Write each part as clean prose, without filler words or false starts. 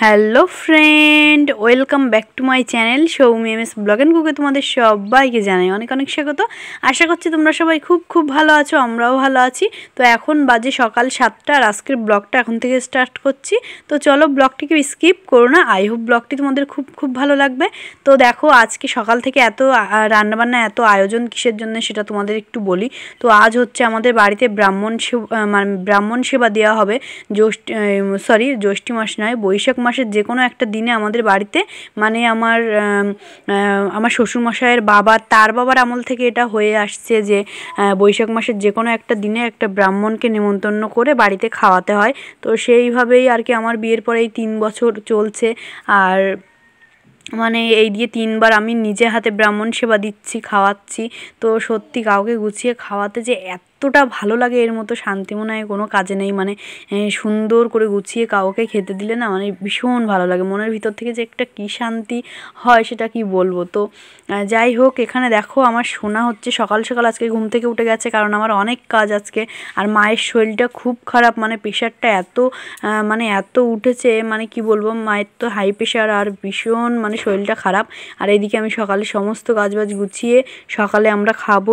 Hello friend, welcome back to my channel Soumi MS blog and কুকে তোমাদের সবাইকে জানাই অনেক অনেক স্বাগত। আশা করছি তোমরা সবাই খুব খুব ভালো আছো, আমরাও ভালো আছি। তো এখন বাজে সকাল 7টা আর আজকের ব্লগটা এখন থেকে স্টার্ট করছি। তো চলো ব্লগটিকে স্কিপ করো না, আই হোপ ব্লগটি তোমাদের খুব খুব ভালো লাগবে। তো দেখো আজকে সকাল থেকে এত রান্নাবান্না, এত আয়োজন কিসের জন্য সেটা তোমাদের একটু বলি। তো আজ হচ্ছে আমাদের বাড়িতে ব্রাহ্মণ সেবা দেওয়া হবে। জ্যৈষ্ঠী মাস নয়, বৈশাখ মাসের যে কোনো একটা দিনে আমাদের বাড়িতে, মানে আমার শ্বশুরমশাইয়ের বাবা, তার বাবার আমল থেকে এটা হয়ে আসছে যে বৈশাখ মাসের যে কোনো একটা দিনে একটা ব্রাহ্মণকে নিমন্ত্রণ করে বাড়িতে খাওয়াতে হয়। তো সেইভাবেই আর কি আমার বিয়ের পরে এই 3 বছর চলছে। আর মানে এই দিয়ে 3বার আমি নিজে হাতে ব্রাহ্মণ সেবা দিচ্ছি, খাওয়াচ্ছি। তো সত্যি কাউকে গুছিয়ে খাওয়াতে যে এতটা ভালো লাগে, এর মতো শান্তি মনে হয় কোনো কাজে নেই। মানে সুন্দর করে গুছিয়ে কাউকে খেতে দিলে না, মানে ভীষণ ভালো লাগে, মনের ভিতর থেকে যে একটা কী শান্তি হয় সেটা কি বলবো। তো যাই হোক, এখানে দেখো আমার সোনা হচ্ছে সকাল সকাল আজকে ঘুম থেকে উঠে গেছে, কারণ আমার অনেক কাজ আজকে। আর মায়ের শরীরটা খুব খারাপ, মানে প্রেশারটা এত উঠেছে, মানে কি বলবো, মায়ের তো হাই প্রেশার আর ভীষণ মানে শরীরটা খারাপ। আর এইদিকে আমি সকালে সমস্ত কাজবাজ গুছিয়ে সকালে আমরা খাবো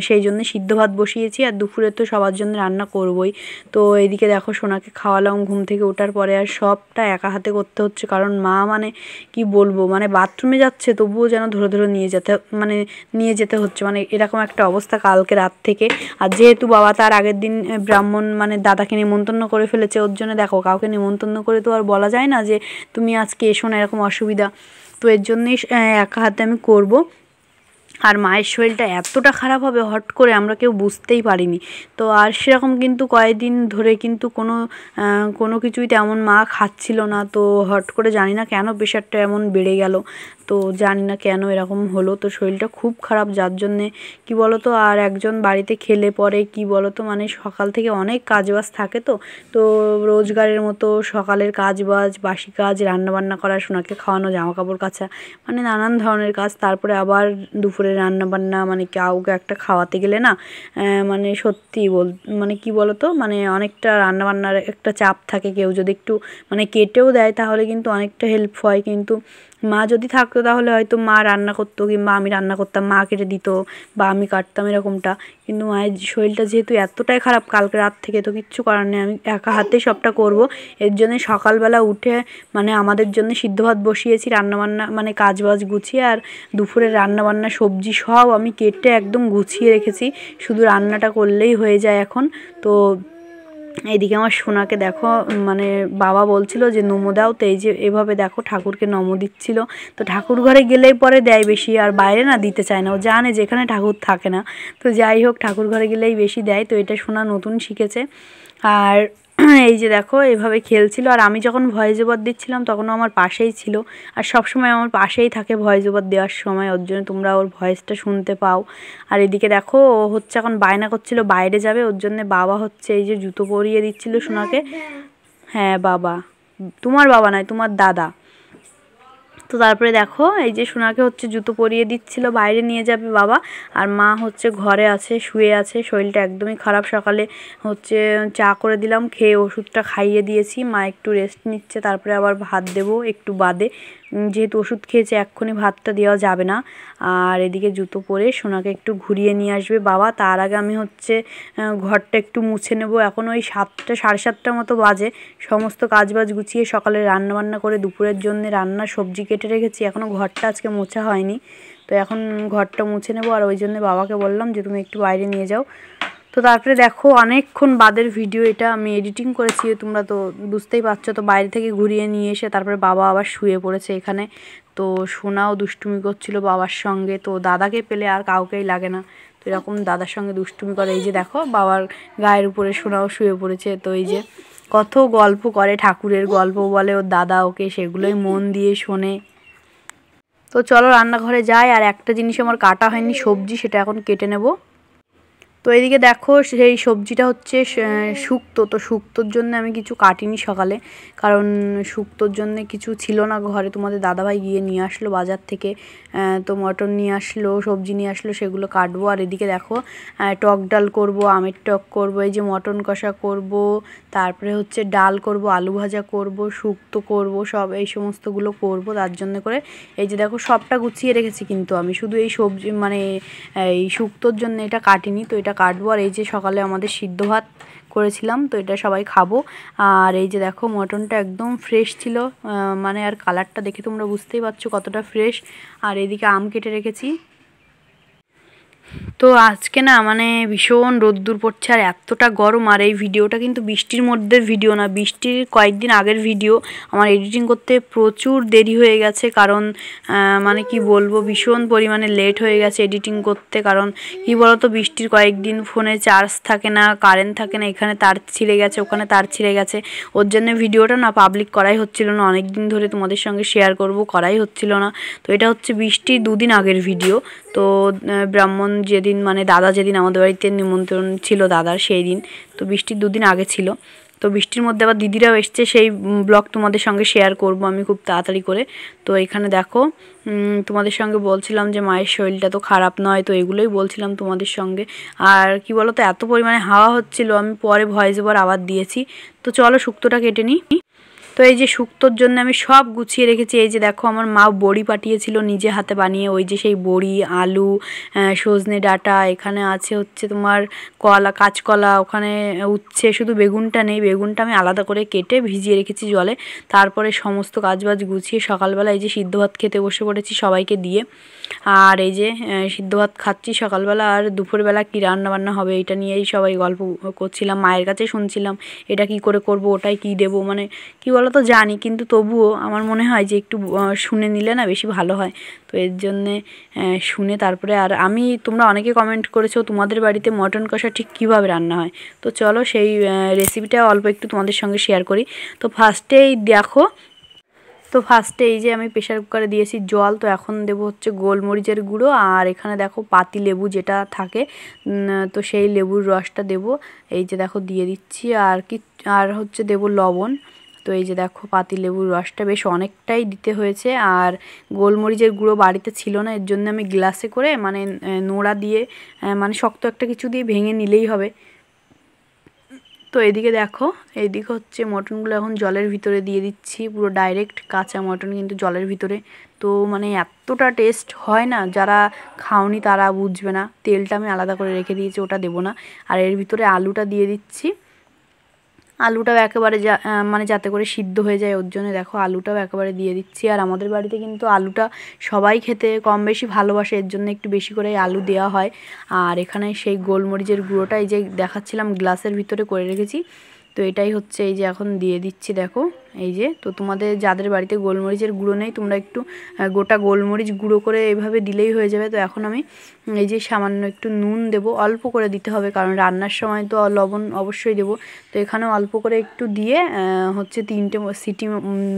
সেই জন্য সিদ্ধ ভাত বসিয়েছি, আর দুপুরে তো সবার জন্য রান্না করবই। তো এইদিকে দেখো সোনাকে খাওয়ালাম ঘুম থেকে ওঠার পরে, আর সবটা একা হাতে করতে হচ্ছে, কারণ মা মানে কি বলবো, মানে বাথরুমে যাচ্ছে তবুও যেন ধরে ধরে নিয়ে যেতে হচ্ছে, মানে এরকম একটা অবস্থা কালকে রাত থেকে। আর যেহেতু বাবা তার আগের দিন ব্রাহ্মণ মানে দাদাকে নিমন্ত্রণ করে ফেলেছে, ওর জন্য দেখো কাউকে নিমন্ত্রণ করে তো আর বলা যায় না যে তুমি আজকে এসো না, এরকম অসুবিধা। তো এর জন্যই একা হাতে আমি করব। আর মায়ের শরীরটা এতটা খারাপ হবে হট করে আমরা কেউ বুঝতেই পারিনি। তো আর সেরকম কিন্তু কয়েকদিন ধরে কিন্তু কোনো কিছুই তেমন মা খাচ্ছিল না। তো হট করে জানি না কেন প্রেশারটা এমন বেড়ে গেল, তো জানি না কেন এরকম হলো। তো শরীরটা খুব খারাপ, যার জন্যে কি বলো তো, আর একজন বাড়িতে খেলে পরে কি বলো তো, মানে সকাল থেকে অনেক কাজবাজ থাকে। তো রোজগারের মতো সকালের কাজবাজ, বাসি কাজ, রান্নাবান্না করা, সোনাকে খাওয়ানো, জামা কাপড় কাচা, মানে নানান ধরনের কাজ। তারপরে আবার দুপুরে রান্নাবান্না, মানে কাউকে একটা খাওয়াতে গেলে না মানে সত্যি মানে কি বলো তো, মানে অনেকটা রান্নাবান্নার একটা চাপ থাকে। কেউ যদি একটু মানে কেটেও দেয় তাহলে কিন্তু অনেকটা হেল্প হয়। কিন্তু মা যদি থাকতো তাহলে হয়তো মা রান্না করতো, কিংবা আমি রান্না করতাম, মা কেটে দিত বা আমি কাটতাম এরকমটা। কিন্তু মায়ের শরীরটা যেহেতু এতটাই খারাপ কালকে রাত থেকে, তো কিচ্ছু করার নেই, আমি একা হাতেই সবটা করব। এর জন্য সকালবেলা উঠে মানে আমাদের জন্য সিদ্ধ ভাত বসিয়েছি, রান্নাবান্না মানে কাজবাজ গুছিয়ে, আর দুপুরের রান্নাবান্না সবজি সব আমি কেটে একদম গুছিয়ে রেখেছি, শুধু রান্নাটা করলেই হয়ে যায় এখন। তো এইদিকে আমার সোনাকে দেখো, মানে বাবা বলছিল যে নমো দাও, তো এই যে এভাবে দেখো ঠাকুরকে নমো দিচ্ছিল। তো ঠাকুর ঘরে গেলেই পরে দেয় বেশি, আর বাইরে না দিতে চায় না, ও জানে যেখানে ঠাকুর থাকে না। তো যাই হোক, ঠাকুর ঘরে গেলেই বেশি দেয়। তো এটা সোনা নতুন শিখেছে। আর এই যে দেখো এভাবে খেলছিল, আর আমি যখন ভয়েস ওভার দিচ্ছিলাম তখনও আমার পাশেই ছিল, আর সবসময় আমার পাশেই থাকে ভয়েস ওভার দেওয়ার সময়, ওর জন্য তোমরা ওর ভয়েসটা শুনতে পাও। আর এদিকে দেখো ও হচ্ছে এখন বায়না করছিল বাইরে যাবে, ওর জন্য বাবা হচ্ছে এই যে জুতো পরিয়ে দিচ্ছিল সোনাকে। হ্যাঁ বাবা, তোমার বাবা নয়, তোমার দাদা। তো তারপরে দেখো এই যে সোনাকে হচ্ছে জুতো পরিয়ে দিচ্ছিল, বাইরে নিয়ে যাবে বাবা। আর মা হচ্ছে ঘরে আছে, শুয়ে আছে, শরীরটা একদমই খারাপ। সকালে হচ্ছে চা করে দিলাম, খেয়ে ওষুধটা খাইয়ে দিয়েছি, মা একটু রেস্ট নিচ্ছে, তারপরে আবার ভাত দেবো একটু বাদে, যেহেতু ওষুধ খেয়েছে এক্ষুনি ভাতটা দেওয়া যাবে না। আর এদিকে জুতো পরে সোনাকে একটু ঘুরিয়ে নিয়ে আসবে বাবা, তার আগে আমি হচ্ছে ঘরটা একটু মুছে নেব। এখন ওই 7টা 7:30টার মতো বাজে, সমস্ত কাজবাজ গুছিয়ে সকালে রান্নাবান্না করে দুপুরের জন্য রান্না সবজি কেটে রেখেছি, এখনও ঘরটা আজকে মোছা হয়নি। তো এখন ঘরটা মুছে নেব, আর ওই জন্য বাবাকে বললাম যে তুমি একটু বাইরে নিয়ে যাও। তো তারপরে দেখো অনেকক্ষণ বাদের ভিডিও, এটা আমি এডিটিং করেছি, তোমরা তো বুঝতেই পারছো। তো বাইরে থেকে ঘুরিয়ে নিয়ে এসে তারপরে বাবা আবার শুয়ে পড়েছে এখানে। তো সোনাও দুষ্টুমি করছিল বাবার সঙ্গে, তো দাদাকে পেলে আর কাউকেই লাগে না, তো এরকম দাদার সঙ্গে দুষ্টুমি করে। এই যে দেখো বাবার গায়ের উপরে সোনাও শুয়ে পড়েছে। তো এই যে কত গল্প করে, ঠাকুরের গল্প বলে ওর দাদা ওকে, সেগুলোই মন দিয়ে শোনে। তো চলো রান্নাঘরে যাই, আর একটা জিনিস আমার কাটা হয়নি, সবজি, সেটা এখন কেটে নেব। তো এইদিকে দেখো সেই সবজিটা হচ্ছে শুক্তো, তো শুক্তোর জন্য আমি কিছু কাটিনি সকালে, কারণ শুক্তোর জন্য কিছু ছিল না ঘরে। তোমাদের দাদাভাই গিয়ে নিয়ে আসলো বাজার থেকে, তো মটন নিয়ে আসলো, সবজি নিয়ে আসলো, সেগুলো কাটবো। আর এদিকে দেখো টক ডাল করব, আমের টক করব, এই যে মটন কষা করব, তারপরে হচ্ছে ডাল করব, আলু ভাজা করব, শুক্তো করব, সব এই সমস্তগুলো করব। তার জন্য করে এই যে দেখো সবটা গুছিয়ে রেখেছি, কিন্তু আমি শুধু এই সবজি মানে এই শুক্তোর জন্য এটা কাটিনি, তো এটা কাটবো। আর এই যে সকালে আমাদের সিদ্ধ ভাত করেছিলাম, তো এটা সবাই খাবো। আর এই যে দেখো মটনটা একদম ফ্রেশ ছিল, মানে আর কালারটা দেখে তোমরা বুঝতেই পারছো কতটা ফ্রেশ। আর এদিকে আম কেটে রেখেছি। তো আজকে না মানে ভীষণ রোদ্দুর পড়ছে আর এতটা গরম। আর এই ভিডিওটা কিন্তু বৃষ্টির মধ্যে ভিডিও না, বৃষ্টির কয়েকদিন আগের ভিডিও। আমার এডিটিং করতে প্রচুর দেরি হয়ে গেছে, কারণ মানে কি বলবো, ভীষণ পরিমাণে লেট হয়ে গেছে এডিটিং করতে। কারণ কি বলতো, বৃষ্টির কয়েকদিন ফোনে চার্জ থাকে না, কারেন্ট থাকে না, এখানে তার ছিঁড়ে গেছে, ওখানে তার ছিঁড়ে গেছে, ওর জন্য ভিডিওটা না পাবলিক করাই হচ্ছিল না। অনেক দিন ধরে তোমাদের সঙ্গে শেয়ার করব, করাই হচ্ছিল না। তো এটা হচ্ছে বৃষ্টির 2 দিন আগের ভিডিও। তো ব্রাহ্মণ যেদিন মানে দাদা যেদিন আমাদের বাড়িতে নিমন্ত্রণ ছিল দাদার, সেই দিন। তো বৃষ্টির 2 দিন আগে ছিল। তো বৃষ্টির মধ্যে আবার দিদিরাও এসছে, সেই ব্লগ তোমাদের সঙ্গে শেয়ার করব আমি খুব তাড়াতাড়ি করে। তো এখানে দেখো তোমাদের সঙ্গে বলছিলাম যে মায়ের শরীরটা তো খারাপ নয়, তো এগুলোই বলছিলাম তোমাদের সঙ্গে। আর কি বলো তো, এত পরিমাণে হাওয়া হচ্ছিল, আমি পরে ভয়েস ওভার আবার দিয়েছি। তো চলো শুক্তোটা কেটে নিই। তো এই যে শুক্তোর জন্য আমি সব গুছিয়ে রেখেছি। এই যে দেখো আমার মা বড়ি পাঠিয়েছিল নিজে হাতে বানিয়ে, ওই যে সেই বড়ি, আলু, সজনে ডাঁটা, এখানে আছে হচ্ছে তোমার কলা, কাঁচকলা, ওখানে উচ্ছে, শুধু বেগুনটা নেই, বেগুনটা আমি আলাদা করে কেটে ভিজিয়ে রেখেছি জলে। তারপরে সমস্ত কাজবাজ গুছিয়ে সকালবেলা এই যে সিদ্ধ ভাত খেতে বসে পড়েছি সবাইকে দিয়ে। আর এই যে সিদ্ধ ভাত খাচ্ছি সকালবেলা। আর দুপুরবেলা কী রান্নাবান্না হবে এটা নিয়েই সবাই গল্প করছিলাম, মায়ের কাছে শুনছিলাম এটা কি করে করব, ওটাই কি দেবো, মানে কি বলো তো, জানি কিন্তু তবুও আমার মনে হয় যে একটু শুনে নিলে না বেশি ভালো হয়। তো এর জন্যে শুনে তারপরে। আর আমি, তোমরা অনেকে কমেন্ট করেছো তোমাদের বাড়িতে মটন কষা ঠিক কীভাবে রান্না হয়, তো চলো সেই রেসিপিটা অল্প একটু তোমাদের সঙ্গে শেয়ার করি। তো ফার্স্টেই দেখো, তো ফার্স্টে এই যে আমি প্রেশার কুকারে দিয়েছি জল, তো এখন দেবো হচ্ছে গোলমরিচের গুঁড়ো। আর এখানে দেখো পাতি লেবু যেটা থাকে, তো সেই লেবুর রসটা দেবো। এই যে দেখো দিয়ে দিচ্ছি। আর হচ্ছে দেবো লবণ। তো এই যে দেখো পাতি লেবুর রসটা বেশ অনেকটাই দিতে হয়েছে। আর গোলমরিচের গুঁড়ো বাড়িতে ছিল না, এর জন্য আমি গ্লাসে করে মানে নোড়া দিয়ে মানে শক্ত একটা কিছু দিয়ে ভেঙে নিলেই হবে। তো এদিকে দেখো, এইদিকে হচ্ছে মটনগুলো এখন জলের ভিতরে দিয়ে দিচ্ছি, পুরো ডাইরেক্ট কাঁচা মটন কিন্তু জলের ভিতরে। তো মানে এতটা টেস্ট হয় না, যারা খাওনি তারা বুঝবে না। তেলটা আমি আলাদা করে রেখে দিয়েছি, ওটা দেবো না। আর এর ভিতরে আলুটা দিয়ে দিচ্ছি। আলুটাও একেবারে মানে যাতে করে সিদ্ধ হয়ে যায়, ওর জন্য দেখো আলুটাও একেবারে দিয়ে দিচ্ছি। আর আমাদের বাড়িতে কিন্তু আলুটা সবাই খেতে কম বেশি ভালোবাসে, এর জন্য একটু বেশি করে আলু দেওয়া হয়। আর এখানে সেই গোলমরিচের গুঁড়োটা এই যে দেখাচ্ছিলাম গ্লাসের ভিতরে করে রেখেছি, তো এটাই হচ্ছে এই যে এখন দিয়ে দিচ্ছি দেখো। এই যে, তো তোমাদের যাদের বাড়িতে গোলমরিচের গুঁড়ো নেই, তোমরা একটু গোটা গোলমরিচ গুঁড়ো করে এইভাবে দিলেই হয়ে যাবে। তো এখন আমি এই যে সামান্য একটু নুন দেব, অল্প করে দিতে হবে, কারণ রান্নার সময় তো লবণ অবশ্যই দেবো। তো এখানে অল্প করে একটু দিয়ে হচ্ছে 3টে সিটি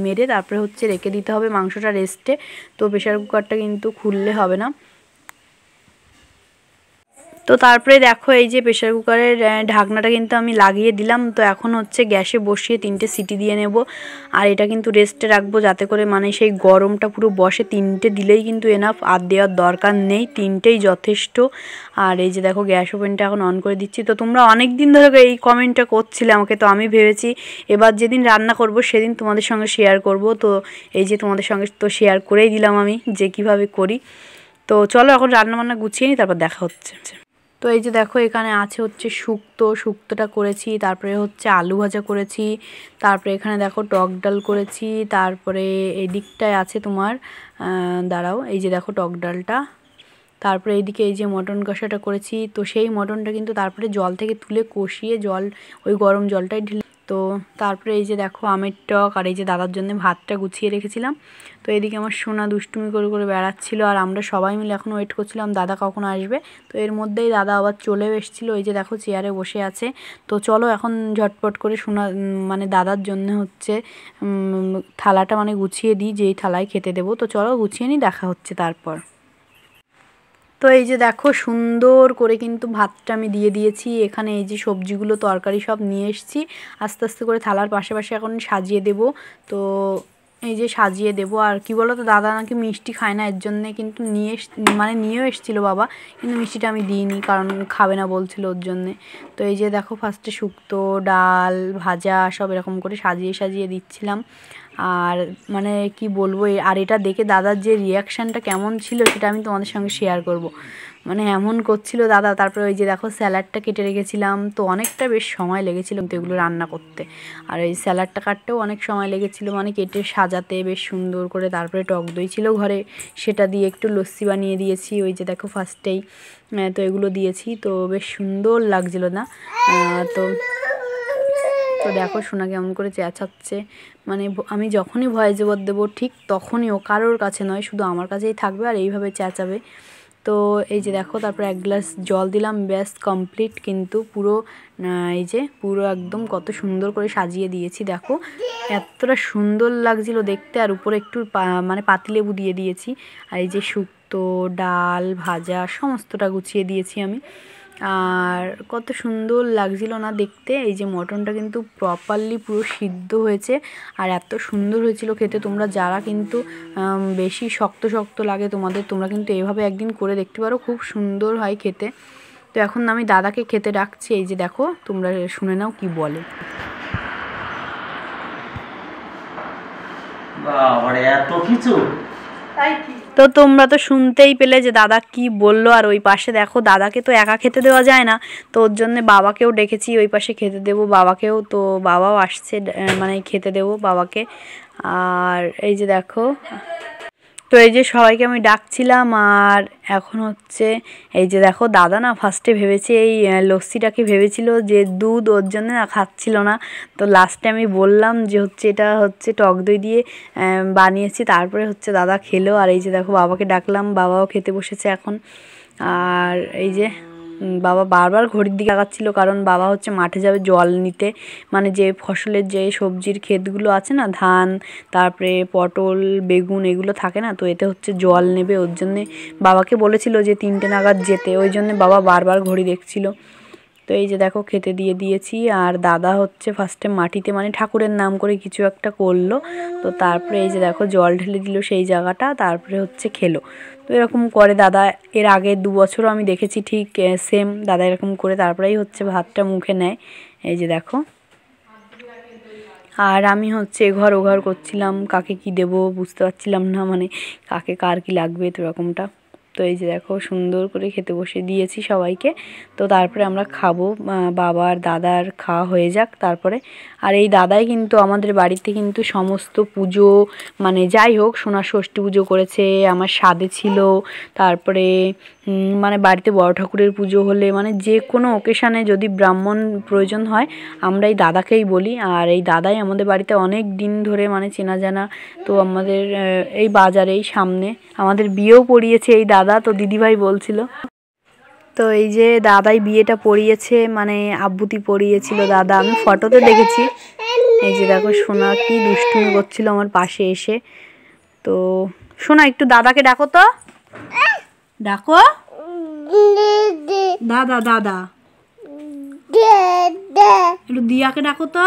মেরে তারপরে হচ্ছে রেখে দিতে হবে মাংসটা রেস্টে। তো প্রেশার কুকারটা কিন্তু খুললে হবে না। তো তারপরে দেখো এই যে প্রেশার কুকারের ঢাকনাটা কিন্তু আমি লাগিয়ে দিলাম। তো এখন হচ্ছে গ্যাসে বসিয়ে 3টে সিটি দিয়ে নেব। আর এটা কিন্তু রেস্টে রাখবো, যাতে করে মানে সেই গরমটা পুরো বসে। 3টে দিলেই কিন্তু এনাফ, আর দেওয়ার দরকার নেই, 3টেই যথেষ্ট। আর এই যে দেখো গ্যাস ওভেনটা এখন অন করে দিচ্ছি। তো তোমরা অনেক দিন ধরে এই কমেন্টটা করছিলে আমাকে, তো আমি ভেবেছি এবার যেদিন রান্না করব সেদিন তোমাদের সঙ্গে শেয়ার করব। তো এই যে তোমাদের সঙ্গে তো শেয়ার করেই দিলাম আমি যে কিভাবে করি। তো চলো এখন রান্নাবান্না গুছিয়ে নিই, তারপর দেখা হচ্ছে। তো এই যে দেখো এখানে আছে হচ্ছে শুক্তোটা করেছি, তারপরে হচ্ছে আলু ভাজা করেছি, তারপরে এখানে দেখো টক ডাল করেছি, তারপরে এদিকটায় আছে তোমার দাঁড়াও, এই যে দেখো টক ডালটা, তারপরে এইদিকে এই যে মটন কষাটা করেছি। তো সেই মটনটা কিন্তু তারপরে জল থেকে তুলে কষিয়ে ওই গরম জলটাই ঢেলে। তো তারপরে এই যে দেখো আমের টক, আর এই যে দাদার জন্য ভাতটা গুছিয়ে রেখেছিলাম। তো এদিকে আমার সোনা দুষ্টুমি করে করে বেড়াচ্ছিল, আর আমরা সবাই মিলে এখন ওয়েট করছিলাম দাদা কখন আসবে। তো এর মধ্যেই দাদা আবার চলেও এসেছিলো, এই যে দেখো চেয়ারে বসে আছে। তো চলো এখন ঝটপট করে মানে দাদার জন্য হচ্ছে থালাটা মানে গুছিয়ে দিই, যেই থালায় খেতে দেবো। তো চলো গুছিয়ে নিই, দেখা হচ্ছে তারপর। তো এই যে দেখো সুন্দর করে কিন্তু ভাতটা আমি দিয়ে দিয়েছি। এখানে এই যে সবজিগুলো তরকারি সব নিয়ে এসেছি, আস্তে আস্তে করে থালার পাশে পাশে এখন সাজিয়ে দেব। তো এই যে সাজিয়ে দেব। আর কি বলো তো, দাদা নাকি মিষ্টি খায় না, এর জন্যে কিন্তু নিয়েও এসেছিলো বাবা, কিন্তু মিষ্টিটা আমি দিইনি কারণ খাবে না বলছিল ওর জন্যে। তো এই যে দেখো ফার্স্টে শুক্তো, ডাল, ভাজা সব এরকম করে সাজিয়ে সাজিয়ে দিচ্ছিলাম। আর মানে কি বলবো, আর এটা দেখে দাদার যে রিয়াকশানটা কেমন ছিল সেটা আমি তোমাদের সঙ্গে শেয়ার করব। মানে এমন করছিল দাদা। তারপরে ওই যে দেখো স্যালাডটা কেটে রেখেছিলাম, তো অনেকটা বেশ সময় লেগেছিল তো এগুলো রান্না করতে। আর এই স্যালাডটা কাটতেও অনেক সময় লেগেছিল, মানে কেটে সাজাতে বেশ সুন্দর করে। তারপরে টক দই ছিল ঘরে, সেটা দিয়ে একটু লস্যি বানিয়ে দিয়েছি। ওই যে দেখো ফার্স্টেই তো এগুলো দিয়েছি, তো বেশ সুন্দর লাগছিল না। তো তো দেখো সোনা কেমন করে চেঁচাচ্ছে। মানে আমি যখনই ভয়েস ওভার দেবো ঠিক তখনই ও কারোর কাছে নয়, শুধু আমার কাছেই থাকবে আর এইভাবে চেঁচাবে। তো এই যে দেখো তারপরে 1 গ্লাস জল দিলাম, ব্যাস কমপ্লিট কিন্তু পুরো। এই যে পুরো একদম কত সুন্দর করে সাজিয়ে দিয়েছি দেখো, এতটা সুন্দর লাগছিল দেখতে। আর উপরে একটু মানে পাতিলেবু দিয়ে দিয়েছি। আর এই যে শুক্তো, ডাল, ভাজা সমস্তটা গুছিয়ে দিয়েছি আমি। আর কত সুন্দর লাগছিল না দেখতে। এই যে মটনটা কিন্তু প্রপারলি পুরো সিদ্ধ হয়েছে আর এত সুন্দর হয়েছিল খেতে। তোমরা যারা কিন্তু বেশি শক্ত শক্ত লাগে তোমাদের, তোমরা কিন্তু এভাবে একদিন করে দেখতে পারো, খুব সুন্দর হয় খেতে। তো এখন আমি দাদাকে খেতে ডাকছি। এই যে দেখো তোমরা শুনে নাও কি বলে। এত কিছু, তো তোমরা তো শুনতেই পেলে যে দাদা কি বললো। আর ওই পাশে দেখো দাদাকে তো একা খেতে দেওয়া যায় না, তো ওর জন্য বাবাকেও ডেকেছি ওই পাশে খেতে দেবো বাবাকেও। তো বাবাও আসছে, মানে খেতে দেবো বাবাকে। আর এই যে দেখো, তো এই যে সবাইকে আমি ডাকছিলাম। আর এখন হচ্ছে এই যে দেখো দাদা না ফার্স্টে ভেবেছে এই লস্যিটাকে ভেবেছিল যে দুধ, ওর জন্য না খাচ্ছিল না। তো লাস্টে আমি বললাম যে হচ্ছে এটা হচ্ছে টক দই দিয়ে বানিয়েছি, তারপরে হচ্ছে দাদা খেলো। আর এই যে দেখো বাবাকে ডাকলাম, বাবাও খেতে বসেছে এখন। আর এই যে বাবা বারবার ঘড়ির দিকে তাকাচ্ছিল, কারণ বাবা হচ্ছে মাঠে যাবে জল নিতে। মানে যে ফসলের যে সবজির ক্ষেতগুলো আছে না, ধান, তারপরে পটল, বেগুন এগুলো থাকে না, তো এতে হচ্ছে জল নেবে। ওর জন্যে বাবাকে বলেছিল যে 3টে নাগাদ যেতে, ওই জন্যে বাবা বারবার ঘড়ি দেখছিল। তো এই যে দেখো খেতে দিয়ে দিয়েছি। আর দাদা হচ্ছে ফার্স্টে মাটিতে মানে ঠাকুরের নাম করে কিছু একটা করলো, তো তারপরে এই যে দেখো জল ঢেলে দিল সেই জায়গাটা, তারপরে হচ্ছে খেলো। তো এরকম করে দাদা, এর আগে 2 বছরও আমি দেখেছি ঠিক সেম দাদা এরকম করে তারপরেই হচ্ছে ভাতটা মুখে নেয়। এই যে দেখো। আর আমি হচ্ছে এঘর ওঘর করছিলাম, কাকে কি দেবো বুঝতে পারছিলাম না, মানে কাকে কার কি লাগবে তো এরকমটা। তো এই যে দেখো সুন্দর করে খেতে বসে দিয়েছি সবাইকে। তো তারপরে আমরা খাবো, বাবার দাদার খাওয়া হয়ে যাক তারপরে। আর এই দাদাই কিন্তু আমাদের বাড়িতে কিন্তু সমস্ত পুজো, মানে যাই হোক সোনার ষষ্ঠী পুজো করেছে, আমার সাধে ছিল, তারপরে মানে বাড়িতে বড় ঠাকুরের পুজো হলে, মানে যে কোনো ওকেশানে যদি ব্রাহ্মণ প্রয়োজন হয় আমরা এই দাদাকেই বলি। আর এই দাদাই আমাদের বাড়িতে অনেক দিন ধরে মানে চেনা জানা। তো আমাদের এই বাজারেই সামনে আমাদের বিয়েও পড়িয়েছে এই দাদা, তো দিদিভাই বলছিল। তো এই যে দাদাই বিয়েটা পড়িয়েছে, মানে আব্বুতি পড়িয়েছিল দাদা, আমি ফটোতে দেখেছি। এই যে দেখো সোনা কি দুষ্টুমি করছিল আমার পাশে এসে। তো সোনা একটু দাদাকে ডাকো তো, ডাকো দাদা, দাদা একটু দিয়াকে ডাকো তো।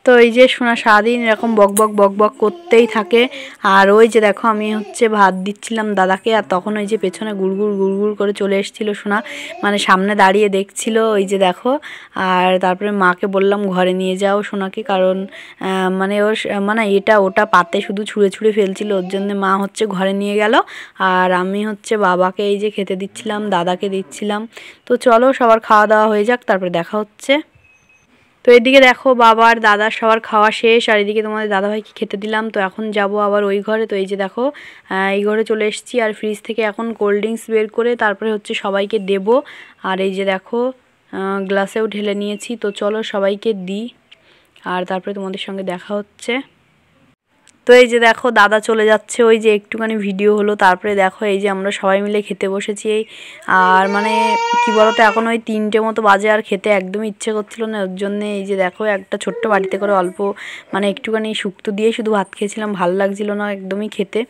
তো এই যে সোনা সারাদিন এরকম বক বক বক বক করতেই থাকে। আর ওই যে দেখো আমি হচ্ছে ভাত দিচ্ছিলাম দাদাকে, আর তখন ওই যে পেছনে গুড়গুড় গুড়গুড় করে চলে এসেছিলো সোনা, মানে সামনে দাঁড়িয়ে দেখছিল। ওই যে দেখো। আর তারপরে মাকে বললাম ঘরে নিয়ে যাও সোনাকে, কারণ মানে ওর মানে এটা ওটা পাতে শুধু ছুঁড়ে ছুঁড়ে ফেলছিল, ওর জন্য মা হচ্ছে ঘরে নিয়ে গেল। আর আমি হচ্ছে বাবাকে এই যে খেতে দিচ্ছিলাম, দাদাকে দিচ্ছিলাম। তো চলো সবার খাওয়া দাওয়া হয়ে যাক, তারপরে দেখা হচ্ছে। তো এদিকে দেখো বাবার দাদার সবার খাওয়া শেষ, আর এদিকে তোমাদের দাদাভাইকে খেতে দিলাম। তো এখন যাব আবার ওই ঘরে। তো এই যে দেখো এই ঘরে চলে এসেছি, আর ফ্রিজ থেকে এখন কোল্ড ড্রিঙ্কস বের করে তারপরে হচ্ছে সবাইকে দেব। আর এই যে দেখো গ্লাসেও ঢেলে নিয়েছি। তো চলো সবাইকে দিই, আর তারপরে তোমাদের সঙ্গে দেখা হচ্ছে। তো এই যে দেখো দাদা চলে যাচ্ছে, ওই যে একটুখানি ভিডিও হলো, তারপরে দেখো এই যে আমরা সবাই মিলে খেতে বসেছি। আর মানে কি বলতো এখন ওই 3টে মতো বাজে, আর খেতে একদমই ইচ্ছে করছিল না, ওর জন্যে এই যে দেখো একটা ছোট্ট বাটিতে করে অল্প মানে একটুখানি শুক্তো দিয়ে শুধু ভাত খেয়েছিলাম, ভালো লাগছিল না একদমই খেতে।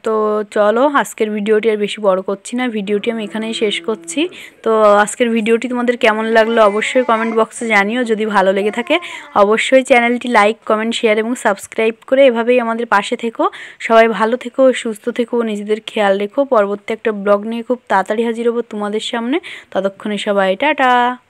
তো চলো আজকের ভিডিওটি আর বেশি বড় করছি না, ভিডিওটি আমি এখানেই শেষ করছি। তো আজকের ভিডিওটি তোমাদের কেমন লাগলো অবশ্যই কমেন্ট বক্সে জানিও। যদি ভালো লেগে থাকে অবশ্যই চ্যানেলটি লাইক, কমেন্ট, শেয়ার এবং সাবস্ক্রাইব করে এভাবেই আমাদের পাশে থেকো। সবাই ভালো থেকো, সুস্থ থেকো, নিজেদের খেয়াল রেখো। পরবর্তী একটা ব্লগ নিয়ে খুব তাড়াতাড়ি হাজির হবো তোমাদের সামনে। ততক্ষণে সবাই টাটা।